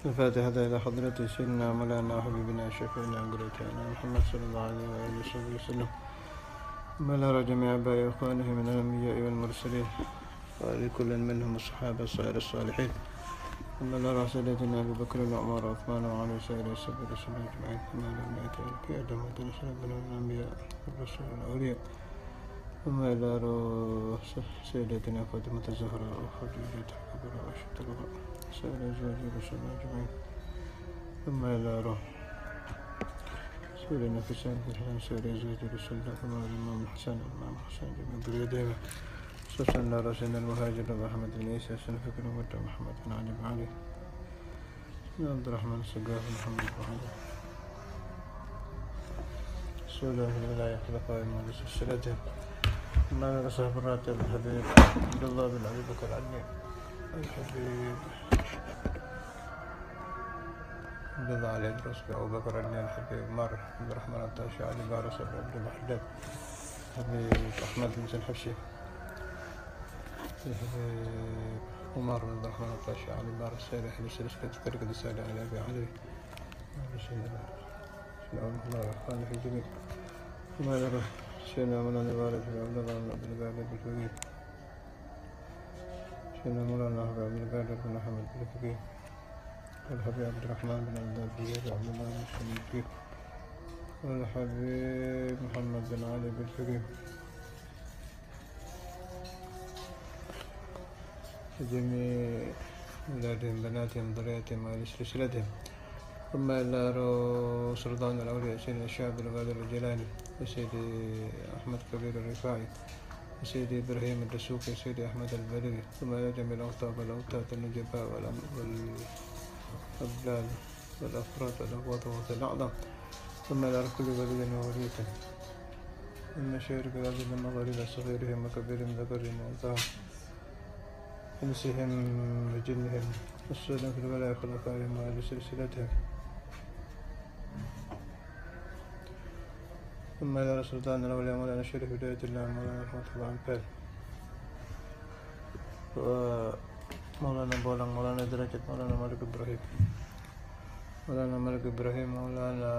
الفاتحة إلى حضرة سيدنا مولانا حبيبنا شفيعنا قريتنا محمد صلى الله عليه وآله وصحبه وسلم، وعلى جميع آبائه وإخوانه من الأنبياء والمرسلين، وعلى كل منهم الصحابة الصائر الصالحين، أما على سيدنا أبي بكر وعمر وعثمان وعلى سائر السبع الرسل أجمعين، وما لم يأتي في آدم وتنسل من الأنبياء والرسل والأولياء، ثم إلى روح سيدتنا فاطمة الزهراء وخديجة الكبرى وعائشة الكبرى سائر أزواج الرسل أجمعين، ثم إلى روح سيدنا حسين بن الحسن سائر أزواج الرسل، ثم الإمام الحسن جميع ذريته، خصوصا على سيدنا المهاجر أحمد بن عيسى سنفك نبوة محمد بن علي بن علي بن عبد الرحمن السقاف محمد بن علي سؤال في الولاية خلفاء المجلس السلاتين، ما على صاحب الراتب الحبيب عبد الله بن أبي بكر العدني الحبيب عبد الله علي إدريس أبو بكر العدني الحبيب مار عبد الرحمن الطاشي علي بارس عبد الله حداد الحبيب أحمد بن الحبشي الحبيب عمر بن عبد الرحمن الطاشي علي بارس سير أهل سلسلة فرقة السادة على أبي علي سيدنا الله الرحمن في الجميع، وما يرى سيدنا مولانا الوالد بن عبد الله بن عبد القادر بالفقيه، سيدنا مولانا عبد القادر بن محمد بالفقيه، والحبيب عبد الرحمن بن عبد الفقيه وعبد الله بن مسلم بالفقيه، والحبيب محمد بن علي بالفقيه، جميع أولادهم بناتهم ذريتهم وأهل سلسلتهم، ثم إلى سلطان الأولياء سيدنا الشيخ عبد القادر الجيلاني وسيدي أحمد كبير الرفاعي وسيدي إبراهيم الدسوقي وسيدي أحمد البدوي، ثم إلى جميع الأوطاب والأوتاد النجباء والأبدال والأفراد والأقوات الأعظم، ثم إلى كل ولي وولية المشايخ العزيز المغاربة صغيرهم وكبيرهم ذكرهم وأنثاهم إنسهم وجنهم والسودان في الولاية خلفائهم وأهل سلسلتهم، ثم إلى سلطان الأولياء مولانا الشريف هداية الله مولانا رحمة الله عنفال ومولانا بولان مولانا درجة مولانا ملك إبراهيم مولانا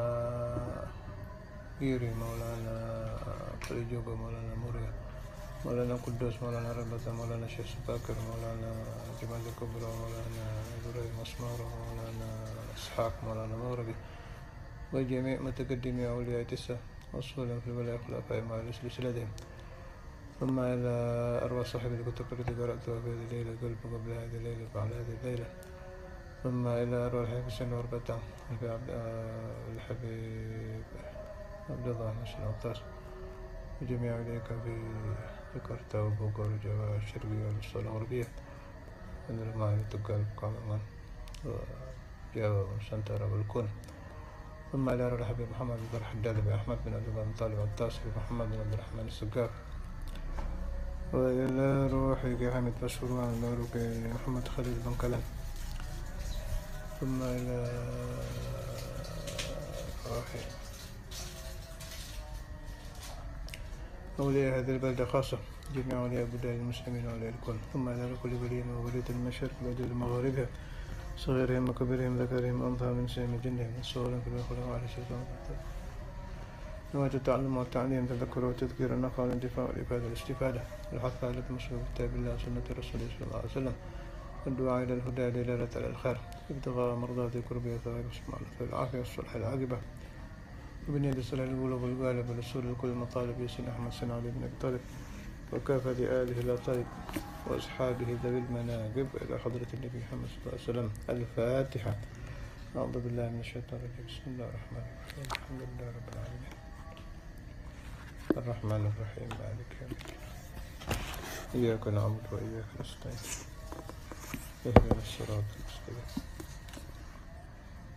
إيري مولانا قريجوبة مولانا موريا مولانا قدوس مولانا ربة مولانا شيخ سباكر مولانا جمال الكبرى مولانا إبراهيم أسمار مولانا إسحاق مولانا موربي وجميع متقدمي أولياء تسع أصولا في الولاية خلفاء مع سلسلتهم، ثم إلى أرواح صاحب الكتب التي قرأتها في هذه الليلة قلب قبل هذه الليلة وبعد هذه الليلة، ثم إلى أرواح حسين وأربعة الحبيب عبد الله نصر العطاس وجميع إليك في جاكرتا وبوغا والجبهة الشرقية والوسطى الغربية من الماء والتقال قاممان وجاوة وسنترا والكون، ثم إلى أرواح الحبيب محمد بن حداد بن أحمد بن عبد الله بن طالب الطاس بن محمد بن عبد الرحمن السقاف، وإلى روح حامد بشروان المبروك محمد خليل بن كلام، ثم إلى روح أولياء هذه البلدة خاصة جميع أولياء بلدان المسلمين وأولياء الكل، ثم إلى كل ولي وولية المشارق والبلاد مغاربها صغيرهم وكبيرهم ذكرهم وأنثى من سهم جنهم الصور في الأخرى وعلى الشيطان نواة التعلم والتعليم تذكر وتذكير النفع والانتفاع والإفادة والاستفادة والحث على تمسك بكتاب الله وسنة رسوله صلى الله عليه وسلم والدعاء إلى الهدى دلالة على الخير ابتغاء مرضات قربه وثواب سبحانه والعافية والصلح العاقبة وبنية الصلاح القلوب والغالب والوصول لكل المطالب ياسين أحمد سن علي بن أبي طالب وكافة آله الأطيب وأصحابه ذوي المناقب إلى حضرة النبي محمد صلى الله عليه وسلم. الفاتحة. أعوذ بالله من الشيطان الرجيم. بسم الله الرحمن الرحيم. الحمد لله رب العالمين الرحمن الرحيم مالك يوم الدين إياك نعبد وإياك نستعين اهدنا الصراط المستقيم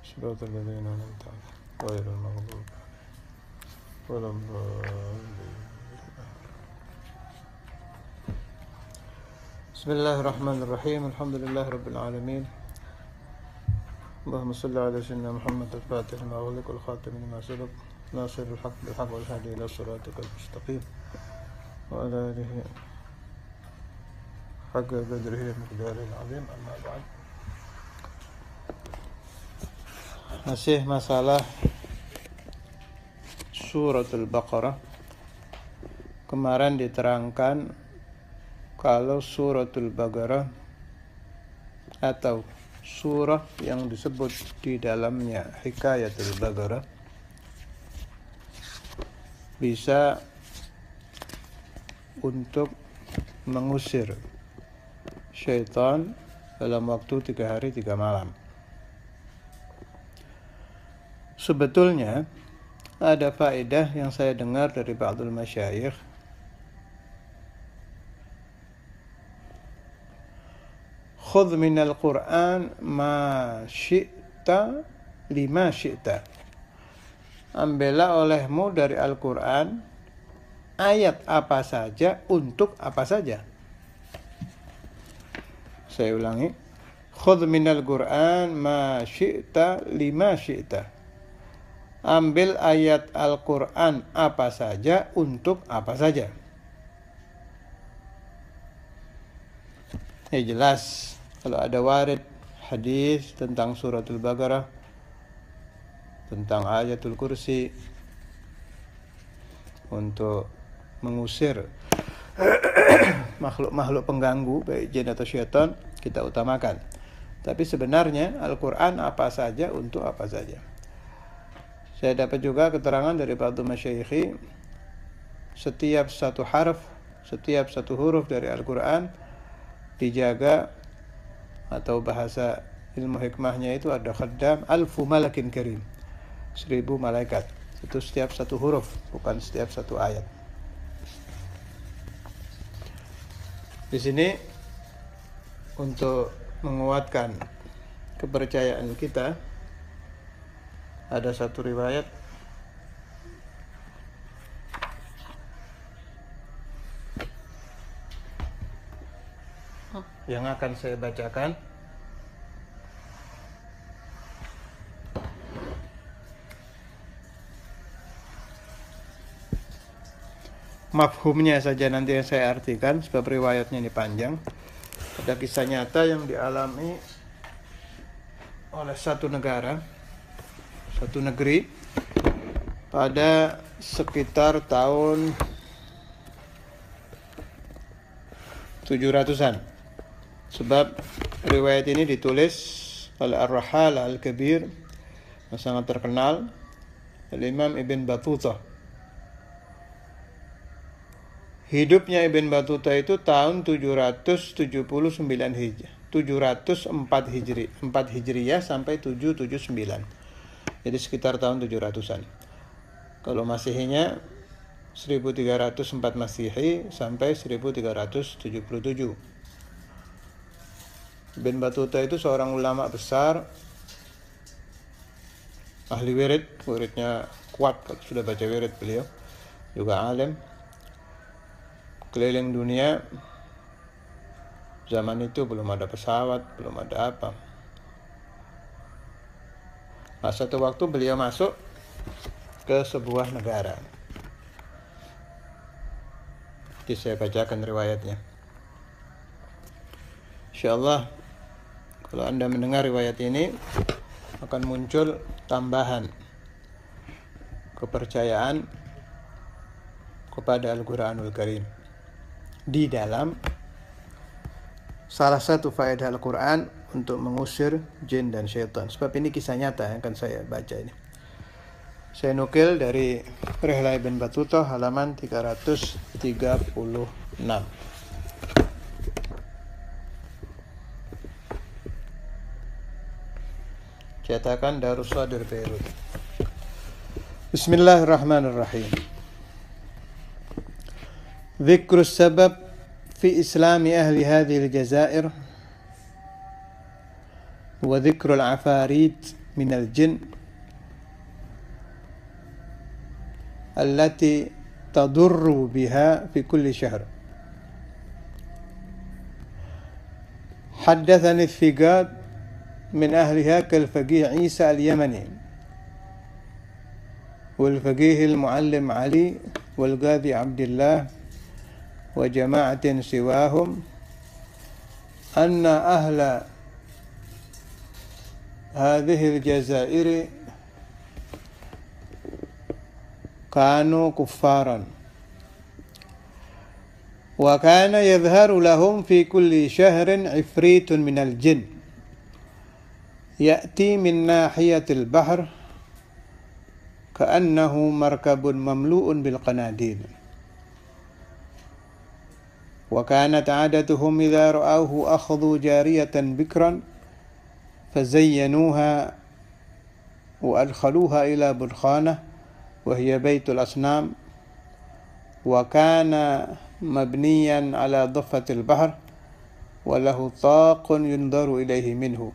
صراط الذين أنعمت عليهم غير المغضوب ولا الضالين. بسم الله الرحمن الرحيم. الحمد لله رب العالمين. اللهم صل على سيدنا محمد الفاتح لما أغلق والخاتم لما سبق ناصر الحق بالحق والهادي إلى صراطك المستقيم وعلى آله حق قدره ومقداره العظيم. أما بعد masih masalah suratul Baqarah. Kemarin diterangkan kalau suratul Baqarah atau surah yang disebut di dalamnya Hikayatul Baqarah bisa untuk mengusir syaitan dalam waktu 3 hari 3 malam. Sebetulnya ada faedah yang saya dengar dari ba'dul masyayikh, khudh minal Qur'an ma syi'ta lima syi'ta. Ambillah olehmu dari Al-Quran ayat apa saja untuk apa saja. Saya ulangi, khudh minal Qur'an ma syi'ta lima syi'ta. Ambil ayat Al-Quran apa saja untuk apa saja. Ya jelas, kalau ada warid hadis tentang suratul Baqarah, tentang ayatul kursi untuk mengusir makhluk-makhluk pengganggu baik jin atau syaitan, kita utamakan. Tapi sebenarnya Al-Quran apa saja untuk apa saja. Saya dapat juga keterangan dari ba'dul masyayikh, setiap satu harf, setiap satu huruf dari Al-Quran dijaga, atau bahasa ilmu hikmahnya itu ada khaddam alfu malakin karim, 1000 malaikat. Itu setiap satu huruf, bukan setiap satu ayat. Di sini untuk menguatkan kepercayaan kita, ada satu riwayat yang akan saya bacakan. Mafhumnya saja nanti yang saya artikan, sebab riwayatnya ini panjang. Ada kisah nyata yang dialami oleh satu negara, satu negeri, pada sekitar tahun 700-an. Sebab riwayat ini ditulis oleh Ar-Rahal Al-Kabir yang sangat terkenal, Al-Imam Ibn Battuta. Hidupnya Ibn Battuta itu tahun 779 Hijriah, 704 Hijri, 4 Hijriyah sampai 779. Jadi sekitar tahun 700-an. Kalau Masehinya 1304 Masehi sampai 1377. Ibn Battuta itu seorang ulama besar, ahli wirid, wiridnya kuat, sudah baca wirid beliau, juga alim, keliling dunia. Zaman itu belum ada pesawat, belum ada apa. Nah, satu waktu beliau masuk ke sebuah negara. Jadi saya bacakan riwayatnya. Insyaallah kalau Anda mendengar riwayat ini akan muncul tambahan kepercayaan kepada Al-Quranul Karim. Di dalam salah satu faedah Al-Quran untuk mengusir jin dan syaitan. Sebab ini kisah nyata yang akan saya baca ini. Saya nukil dari Rihlah Ibn Battuta halaman 336. Cetakan Darussadir Beirut. Bismillahirrahmanirrahim. ذكر السبب في إسلام أهل هذه الجزائر وذكر العفاريت من الجن التي تضر بها في كل شهر. حدثني الثقات من أهلها كالفقيه عيسى اليمني والفقيه المعلم علي والقاضي عبد الله وجماعة سواهم أن أهل هذه الجزائر كانوا كفارا وكان يظهر لهم في كل شهر عفريت من الجن يأتي من ناحية البحر كأنه مركب مملوء بالقناديل وكانت عادتهم إذا رأوه أخذوا جارية بكرا فزينوها وأدخلوها إلى برخانة وهي بيت الأصنام وكان مبنيا على ضفة البحر وله طاق ينظر إليه منه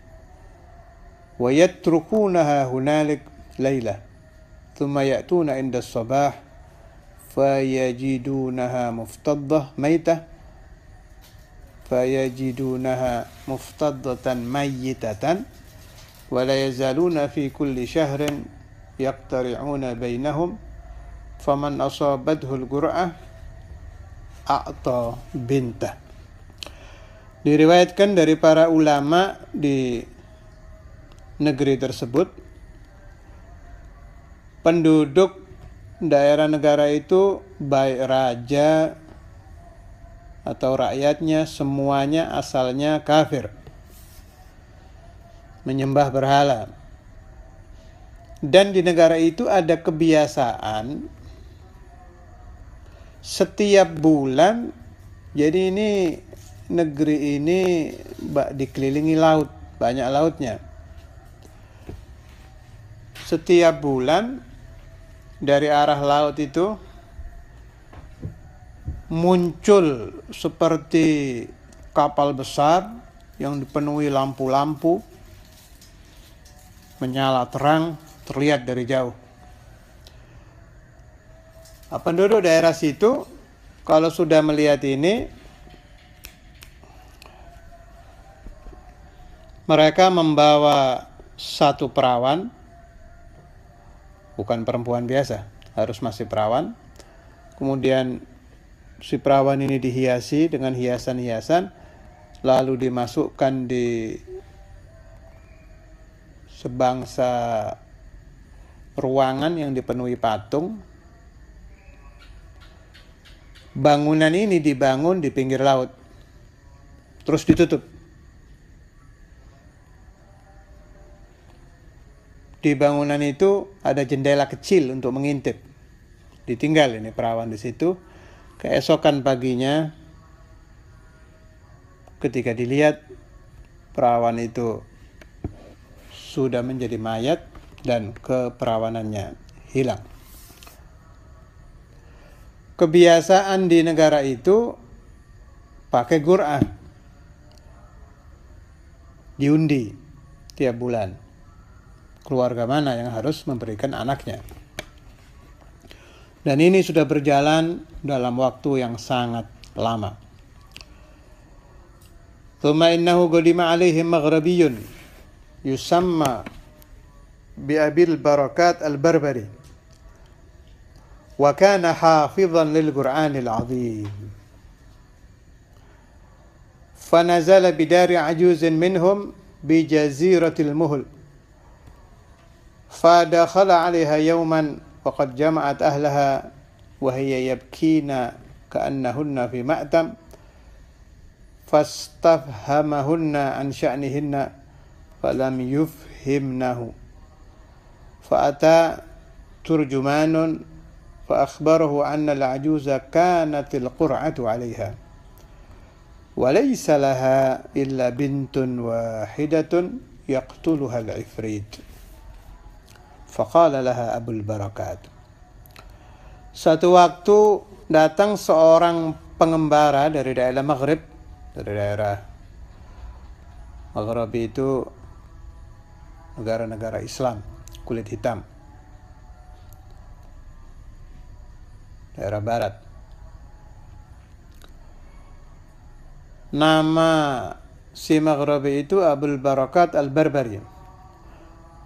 ويتركونها هنالك ليلة ثم يأتون عند الصباح فيجدونها مفتضة ميتة ولا يزالون في كل شهر يقترعون بينهم فمن أصابته الجرأة أعطى بنته. Diriwayatkan dari para ulama di negeri tersebut, penduduk daerah negara itu baik raja atau rakyatnya semuanya asalnya kafir, menyembah berhala. Dan di negara itu ada kebiasaan setiap bulan, jadi ini negeri ini dikelilingi laut, banyak lautnya. Setiap bulan dari arah laut itu muncul seperti kapal besar yang dipenuhi lampu-lampu, menyala terang, terlihat dari jauh. Penduduk daerah situ kalau sudah melihat ini, mereka membawa satu perawan, bukan perempuan biasa, harus masih perawan. Kemudian si perawan ini dihiasi dengan hiasan-hiasan, lalu dimasukkan di sebangsa ruangan yang dipenuhi patung. Bangunan ini dibangun di pinggir laut, terus ditutup. Di bangunan itu ada jendela kecil untuk mengintip. Ditinggal ini perawan di situ. Keesokan paginya, ketika dilihat, perawan itu sudah menjadi mayat dan keperawanannya hilang. Kebiasaan di negara itu pakai Qur'an, diundi tiap bulan. Keluarga mana yang harus memberikan anaknya. Dan ini sudah berjalan dalam waktu yang sangat lama. Thumma innahu qadima alaihim maghrabiyyun yusamma bi Abil Barakat al-Barbari wa kana hafizan lil Qur'anil azim. Fanazala bidari ajuzin minhum bi jaziratil Muhl. فدخل عليها يوما وقد جمعت أهلها وهي يبكين كأنهن في مأتم فاستفهمهن عن شأنهن فلم يفهمنه فأتى ترجمان فأخبره أن العجوز كانت القرعة عليها وليس لها إلا بنت واحدة يقتلها العفريت. Faqala laha Abul Barakat. Satu waktu datang seorang pengembara dari daerah Maghrib, dari daerah Maghrib itu negara-negara Islam, kulit hitam, daerah barat. Nama si Maghrib itu Abul Barakat al-Barbari.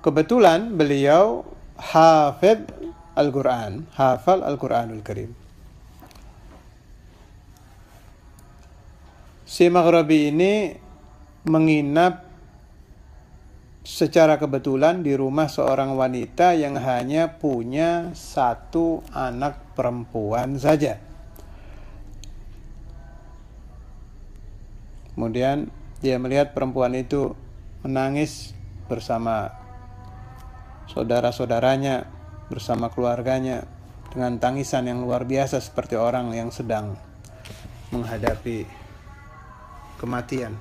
Kebetulan beliau hafid Al-Quran, hafal Al-Quranul Karim. Si Maghrabi ini menginap secara kebetulan di rumah seorang wanita yang hanya punya satu anak perempuan saja. Kemudian dia melihat perempuan itu menangis bersama saudara-saudaranya, bersama keluarganya, dengan tangisan yang luar biasa seperti orang yang sedang menghadapi kematian.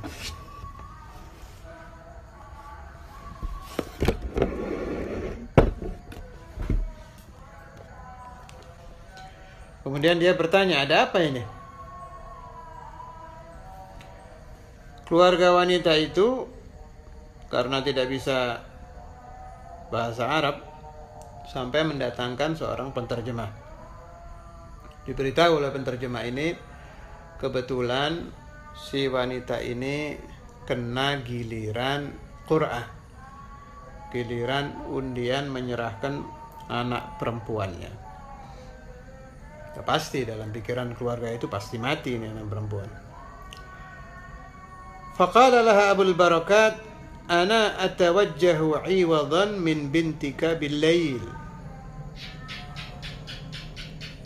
Kemudian dia bertanya, ada apa ini? Keluarga wanita itu karena tidak bisa bahasa Arab sampai mendatangkan seorang penterjemah. Diberitahu oleh penterjemah ini, kebetulan si wanita ini kena giliran qur'ah, giliran undian menyerahkan anak perempuannya. Ya, pasti dalam pikiran keluarga itu pasti mati ini anak perempuan. Faqala laha Abul Barakat, ana atawajjahu 'iwadan min bintika bil-lail.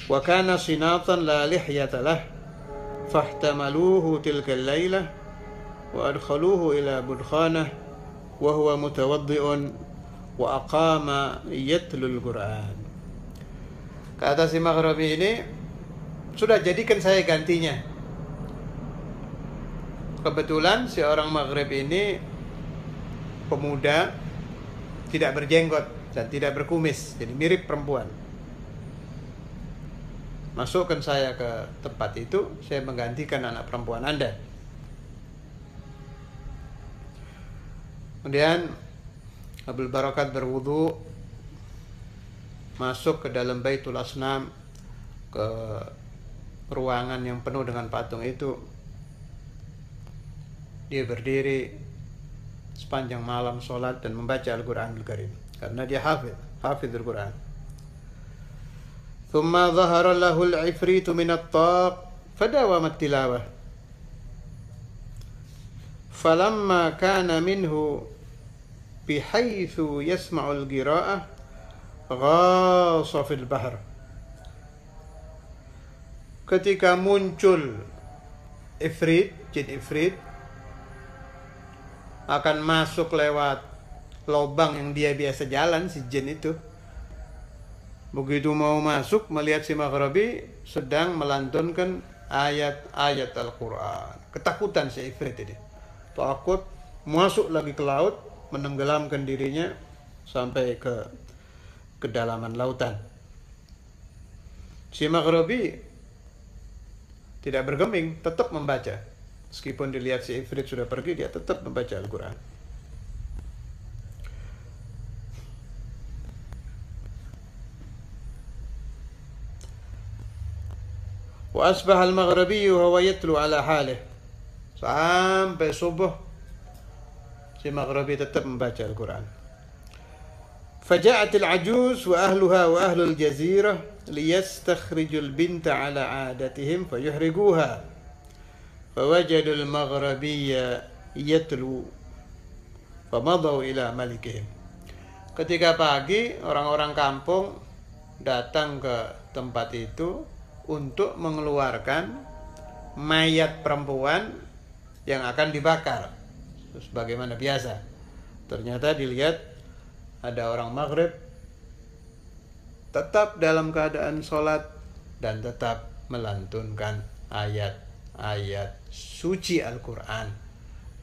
Wa kana sinatan la lihyata lah. Fahtamaluhu tilka al-lailah wa adkhaluhu ila budkhanah wa huwa mutawaddi'un wa aqama yatlu al-Qur'an. Kata si Maghribi ini, sudah jadikan saya gantinya. Kebetulan si orang Maghrib ini pemuda, tidak berjenggot dan tidak berkumis, jadi mirip perempuan. Masukkan saya ke tempat itu, saya menggantikan anak perempuan Anda. Kemudian Abul Barakat berwudu, masuk ke dalam Baitul Asnam, ke ruangan yang penuh dengan patung itu. Dia berdiri sepanjang malam sholat dan membaca Al-Quranul Karim karena dia hafidh Al-Quran. Thumma dhahara lahu al-ifritu min at-taq fadawama at-tilawah. Falamma kana minhu bihaythu yasma'u al-qira'ah ghasa fil bahr. Ketika muncul ifrit, jin ifrit akan masuk lewat lubang yang dia biasa jalan, si jin itu. Begitu mau masuk, melihat si Maghribi sedang melantunkan ayat-ayat Al-Quran. Ketakutan si ifrit ini, takut, masuk lagi ke laut, menenggelamkan dirinya sampai ke kedalaman lautan. Si Maghribi tidak bergeming, tetap membaca. Meskipun dilihat si ifrit sudah pergi, dia tetap membaca Al-Quran. Wa asbaha al-Maghribi wa huwa yatlu ala halih. Sampai subuh si Maghribi tetap membaca Al-Quran. Faja'at al-ajuz wa ahluha wa ahlul jazirah liyastakhrijul binta ala adatihim fayuhriguha. Fawajadul Maghribiyya yatlu famadaw ila malikihim. Ketika pagi, orang-orang kampung datang ke tempat itu untuk mengeluarkan mayat perempuan yang akan dibakar. Terus bagaimana biasa, ternyata dilihat ada orang Maghrib tetap dalam keadaan sholat dan tetap melantunkan ayat-ayat suci Al-Quran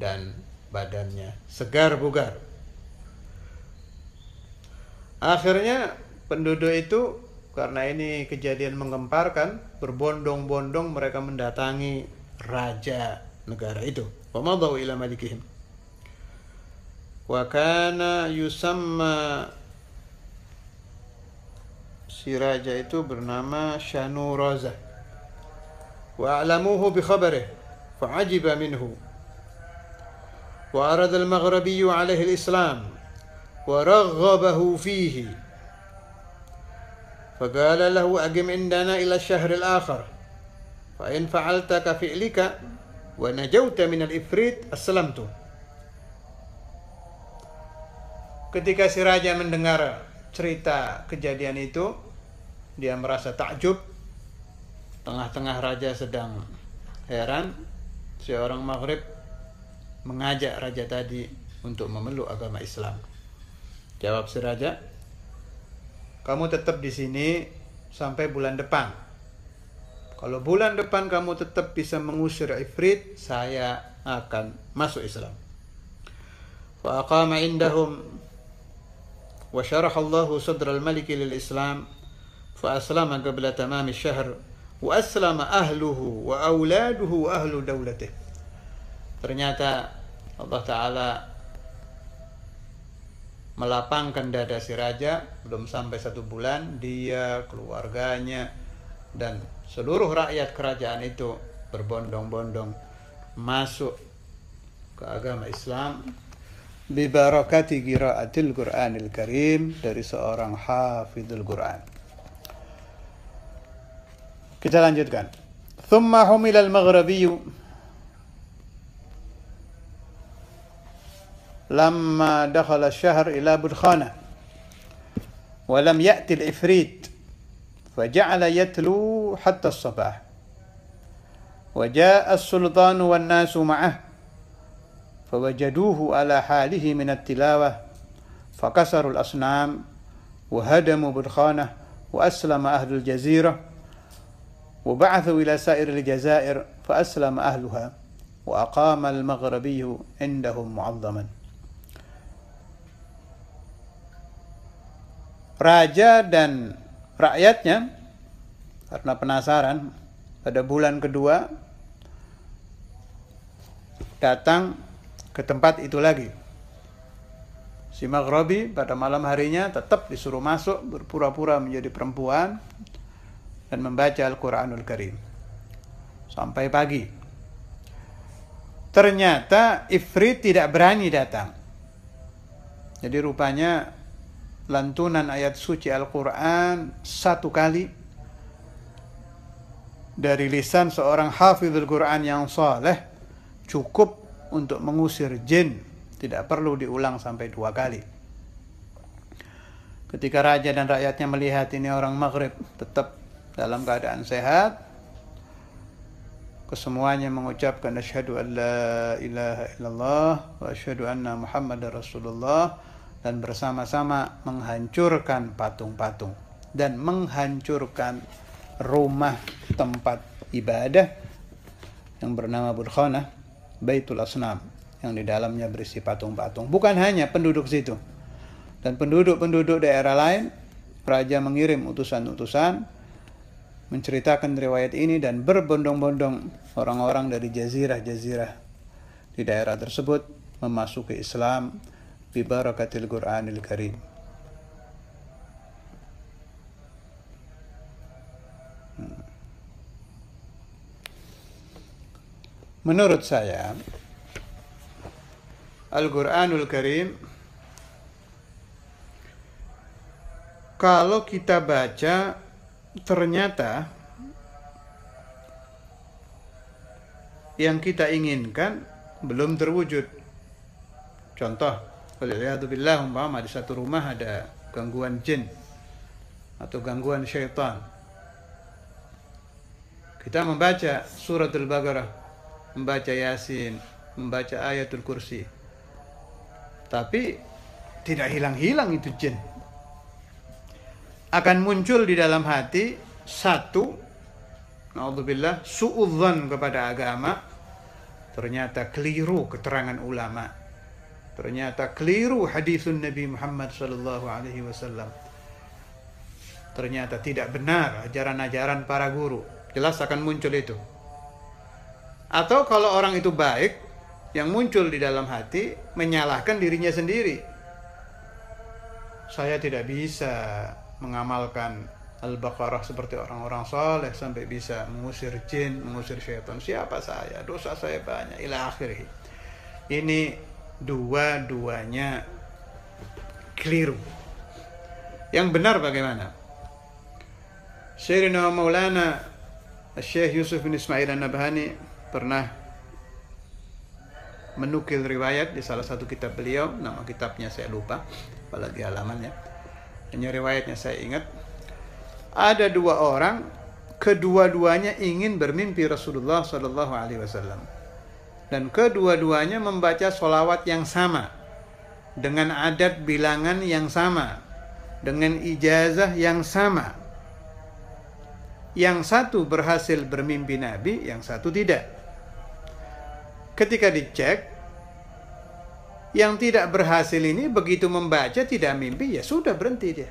dan badannya segar bugar. Akhirnya penduduk itu, karena ini kejadian menggemparkan, berbondong-bondong mereka mendatangi raja negara itu. Famadaw ila malikihim. Wa kana yusamma, si raja itu bernama Shanuraza. Wa a'lamuhu bi khabarih فعجب منه وأراد المغربي عليه الإسلام ورغبه فيه فقال له أقم عندنا إلى الشهر الآخر فإن فعلت كفعلك ونجوت من الإفريت أسلمت. Ketika si raja mendengar cerita kejadian itu, dia merasa takjub. Tengah-tengah raja sedang heran, seorang Maghrib mengajak raja tadi untuk memeluk agama Islam. Jawab si raja, kamu tetap di sini sampai bulan depan. Kalau bulan depan kamu tetap bisa mengusir Ifrit, saya akan masuk Islam. Fa aqama indahum wa syaraha Allahu sadra al-malik lil-Islam fa aslama qabla tamam asy-syahr wa aslama ahluhu wa auladuhu wa ahlu dawlatih. Ternyata Allah Ta'ala melapangkan dada si raja. Belum sampai 1 bulan, dia, keluarganya, dan seluruh rakyat kerajaan itu berbondong-bondong masuk ke agama Islam bi barakati qiraatil Qur'anil Karim, dari seorang hafizul Qur'an. Kita lanjutkan. Thumma humila al-Maghribi lamma dakhala asy-syahr ila Budkhana wa lam ya'ti al-Ifrit faja'ala yatlu hatta as-sabah wa ja'a as-sultan wan nasu ma'ah فوجدوه على حاله من التلاوة فكسروا الأصنام وهدموا بدخانة وأسلم أهل الجزيرة وبعثوا إلى سائر الجزائر فأسلم أهلها وأقام المغربي عندهم معظما. Raja dan rakyatnya karena penasaran, pada bulan kedua datang ke tempat itu lagi. Si Maghribi pada malam harinya tetap disuruh masuk, berpura-pura menjadi perempuan dan membaca Al-Quranul Karim sampai pagi. Ternyata Ifrit tidak berani datang. Jadi rupanya lantunan ayat suci Al-Quran 1 kali dari lisan seorang hafizul Quran yang saleh cukup untuk mengusir jin, tidak perlu diulang sampai 2 kali. Ketika raja dan rakyatnya melihat ini orang Maghrib tetap dalam keadaan sehat, kesemuanya mengucapkan asyhadu an la ilaha illallah wa asyhadu anna Muhammadar Rasulullah, dan bersama-sama menghancurkan patung-patung dan menghancurkan rumah tempat ibadah yang bernama Budkhana, Baitul Asnam, yang di dalamnya berisi patung-patung. Bukan hanya penduduk situ, dan penduduk-penduduk daerah lain. Raja mengirim utusan-utusan menceritakan riwayat ini, dan berbondong-bondong orang-orang dari jazirah-jazirah di daerah tersebut memasuki Islam bi barakatil Qur'anil Karim. Menurut saya, Al-Quranul Karim kalau kita baca ternyata yang kita inginkan belum terwujud. Contoh, waliyadzubillah, umpama di satu rumah ada gangguan jin atau gangguan syaitan. Kita membaca suratul Baqarah, membaca Yasin, membaca ayatul kursi, tapi tidak hilang-hilang itu jin. Akan muncul di dalam hati satu, naudzubillah, suudzon kepada agama. Ternyata keliru keterangan ulama, ternyata keliru hadisun Nabi Muhammad SAW, ternyata tidak benar ajaran-ajaran para guru. Jelas akan muncul itu. Atau kalau orang itu baik, yang muncul di dalam hati menyalahkan dirinya sendiri. Saya tidak bisa mengamalkan Al-Baqarah seperti orang-orang saleh sampai bisa mengusir jin, mengusir syaitan. Siapa saya? Dosa saya banyak. Ila akhirih. Ini dua-duanya keliru. Yang benar bagaimana? Sayyidina Maulana Syekh Yusuf bin Ismail An-Nabhani pernah menukil riwayat di salah satu kitab beliau, nama kitabnya saya lupa, apalagi halamannya. Hanya riwayatnya saya ingat. Ada dua orang, kedua-duanya ingin bermimpi Rasulullah Shallallahu Alaihi Wasallam, dan kedua-duanya membaca sholawat yang sama, dengan adat bilangan yang sama, dengan ijazah yang sama. Yang satu berhasil bermimpi Nabi, yang satu tidak. Ketika dicek, yang tidak berhasil ini begitu membaca tidak mimpi, ya sudah berhenti dia.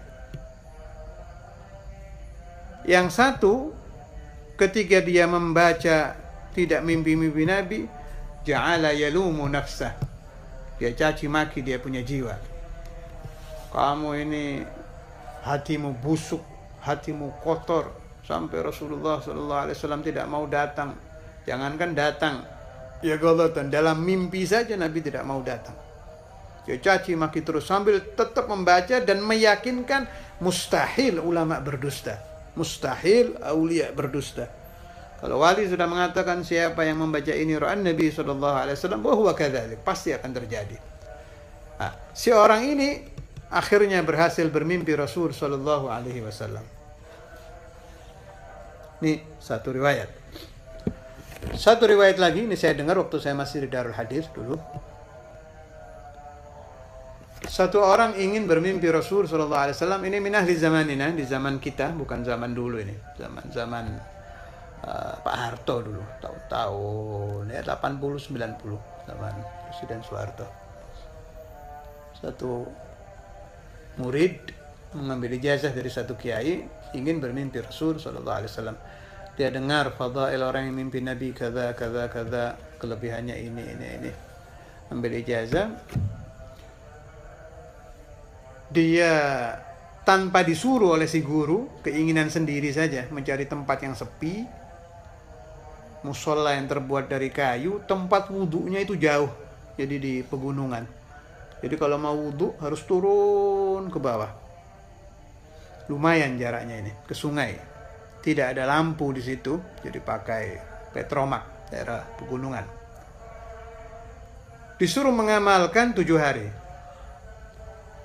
Yang satu, ketika dia membaca tidak mimpi-mimpi Nabi, ja'ala yalumu nafsah. Dia caci maki dia punya jiwa. Kamu ini hatimu busuk, hatimu kotor, sampai Rasulullah SAW tidak mau datang. Jangankan datang, ya golatan, dalam mimpi saja Nabi tidak mau datang. Dia caci maki terus sambil tetap membaca dan meyakinkan mustahil ulama berdusta, mustahil aulia berdusta. Kalau wali sudah mengatakan siapa yang membaca ini ra'an Nabi SAW, bahwa kadzalik, pasti akan terjadi. Nah, si orang ini akhirnya berhasil bermimpi Rasul Sallallahu Alaihi Wasallam. Ini satu riwayat. Satu riwayat lagi, ini saya dengar waktu saya masih di Darul Hadis dulu. Satu orang ingin bermimpi Rasul Sallallahu Alaihi Wasallam. Ini min ahli zamanina, di zaman kita, bukan zaman dulu ini. Zaman Pak Harto dulu, tahun-tahun ya 80-90, zaman Presiden Soeharto. Satu murid mengambil ijazah dari satu kiai, ingin bermimpi Rasul Sallallahu Alaihi Wasallam. Dia dengar fadail orang yang mimpi Nabi kaza, kelebihannya ini. Ambil ijazah. Dia tanpa disuruh oleh si guru, keinginan sendiri saja, mencari tempat yang sepi, musola yang terbuat dari kayu, tempat wudhunya itu jauh, jadi di pegunungan. Jadi kalau mau wudhu harus turun ke bawah. Lumayan jaraknya ini, ke sungai. Tidak ada lampu di situ, jadi pakai petromak, daerah pegunungan. Disuruh mengamalkan 7 hari.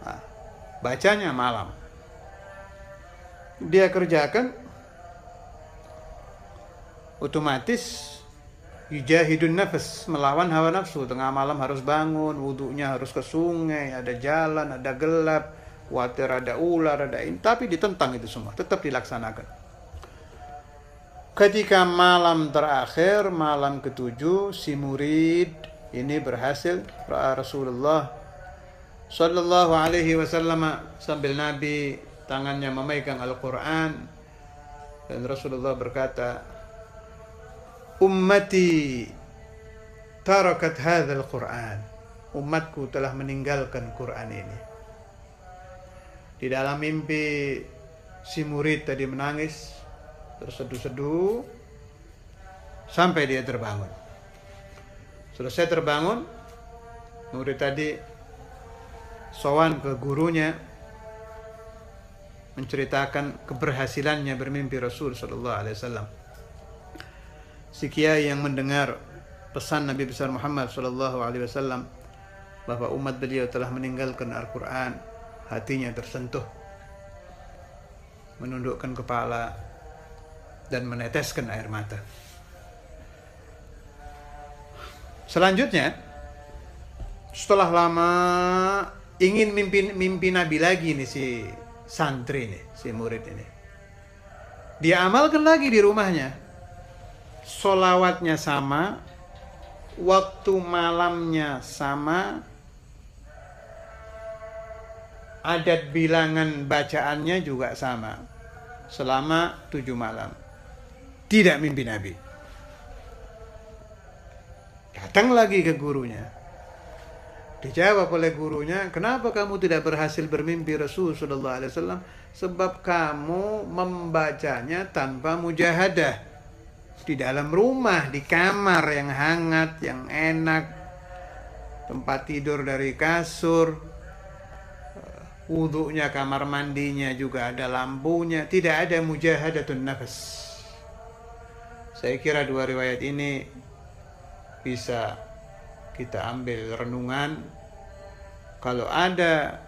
Nah, bacanya malam. Dia kerjakan, otomatis yujahidun nafas, melawan hawa nafsu. Tengah malam harus bangun, wudhunya harus ke sungai, ada jalan, ada gelap, khawatir ada ular, ada ini, tapi ditentang itu semua, tetap dilaksanakan. Ketika malam terakhir, malam ke-7, si murid ini berhasil Rasulullah Sallallahu Alaihi Wasallam sambil Nabi tangannya memegang Al-Quran, dan Rasulullah berkata, ummati tarakat hadzal Quran, umatku telah meninggalkan Quran ini. Di dalam mimpi si murid tadi menangis, terseduh-seduh sampai dia terbangun. Selesai terbangun, murid tadi sowan ke gurunya, menceritakan keberhasilannya bermimpi Rasul Sallallahu Alaihi Wasallam. Si kiai yang mendengar pesan Nabi besar Muhammad Sallallahu Alaihi Wasallam bahwa umat beliau telah meninggalkan Al-Quran, hatinya tersentuh, menundukkan kepala dan meneteskan air mata. Selanjutnya, setelah lama ingin mimpi Nabi lagi nih si santri nih, si murid ini. Dia amalkan lagi di rumahnya. Sholawatnya sama, waktu malamnya sama, adat bilangan bacaannya juga sama, selama 7 malam. Tidak mimpi Nabi. Datang lagi ke gurunya. Dijawab oleh gurunya, kenapa kamu tidak berhasil bermimpi Rasul Sallallahu Alaihi Wasallam? Sebab kamu membacanya tanpa mujahadah, di dalam rumah, di kamar yang hangat, yang enak, tempat tidur dari kasur, wudhunya, kamar mandinya juga ada lampunya, tidak ada mujahadatun nafas. Saya kira 2 riwayat ini bisa kita ambil renungan. Kalau ada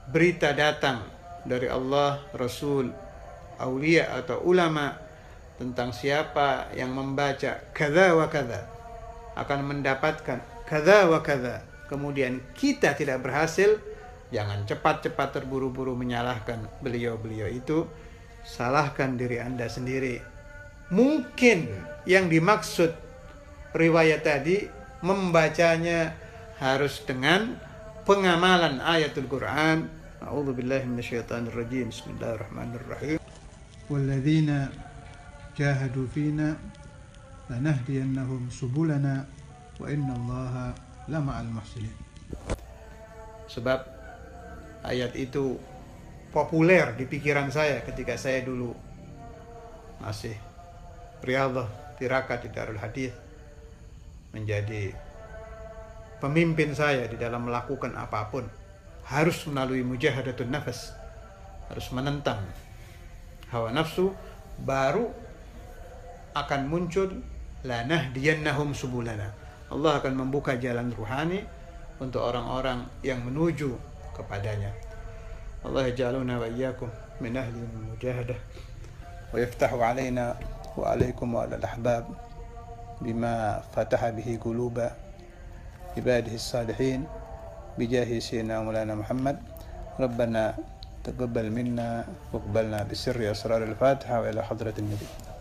berita datang dari Allah, Rasul, aulia atau ulama tentang siapa yang membaca kada wa kada akan mendapatkan kada wa kada, kemudian kita tidak berhasil, jangan cepat-cepat terburu-buru menyalahkan beliau-beliau itu. Salahkan diri Anda sendiri. Mungkin yang dimaksud riwayat tadi membacanya harus dengan pengamalan ayatul Quran. A'udzubillahi minasyaitonirrajim. Bismillahirrahmanirrahim. Walladzina jahadu fina lanahdiyannahum subulana wa innallaha lama'al muhsinin. Sebab ayat itu populer di pikiran saya ketika saya dulu masih riyadhah tirakat di Darul Hadits, menjadi pemimpin saya di dalam melakukan apapun harus melalui mujahadatun nafas, harus menentang hawa nafsu, baru akan muncul lanahdiyannahum subulana. Allah akan membuka jalan ruhani untuk orang-orang yang menuju kepadanya. Allah yaj'aluna wa iyyakum min ahli al-mujahadah wa yaftahu alaina wa alaikum wa ala al-ahbab bima fataha bihi quluba ibadihi as-salihin bijahi sayyidina maulana Muhammad. Rabbana taqabbal minna wa qbalna bi sirri asrar al-Fatiha wa ila hadratin nabi.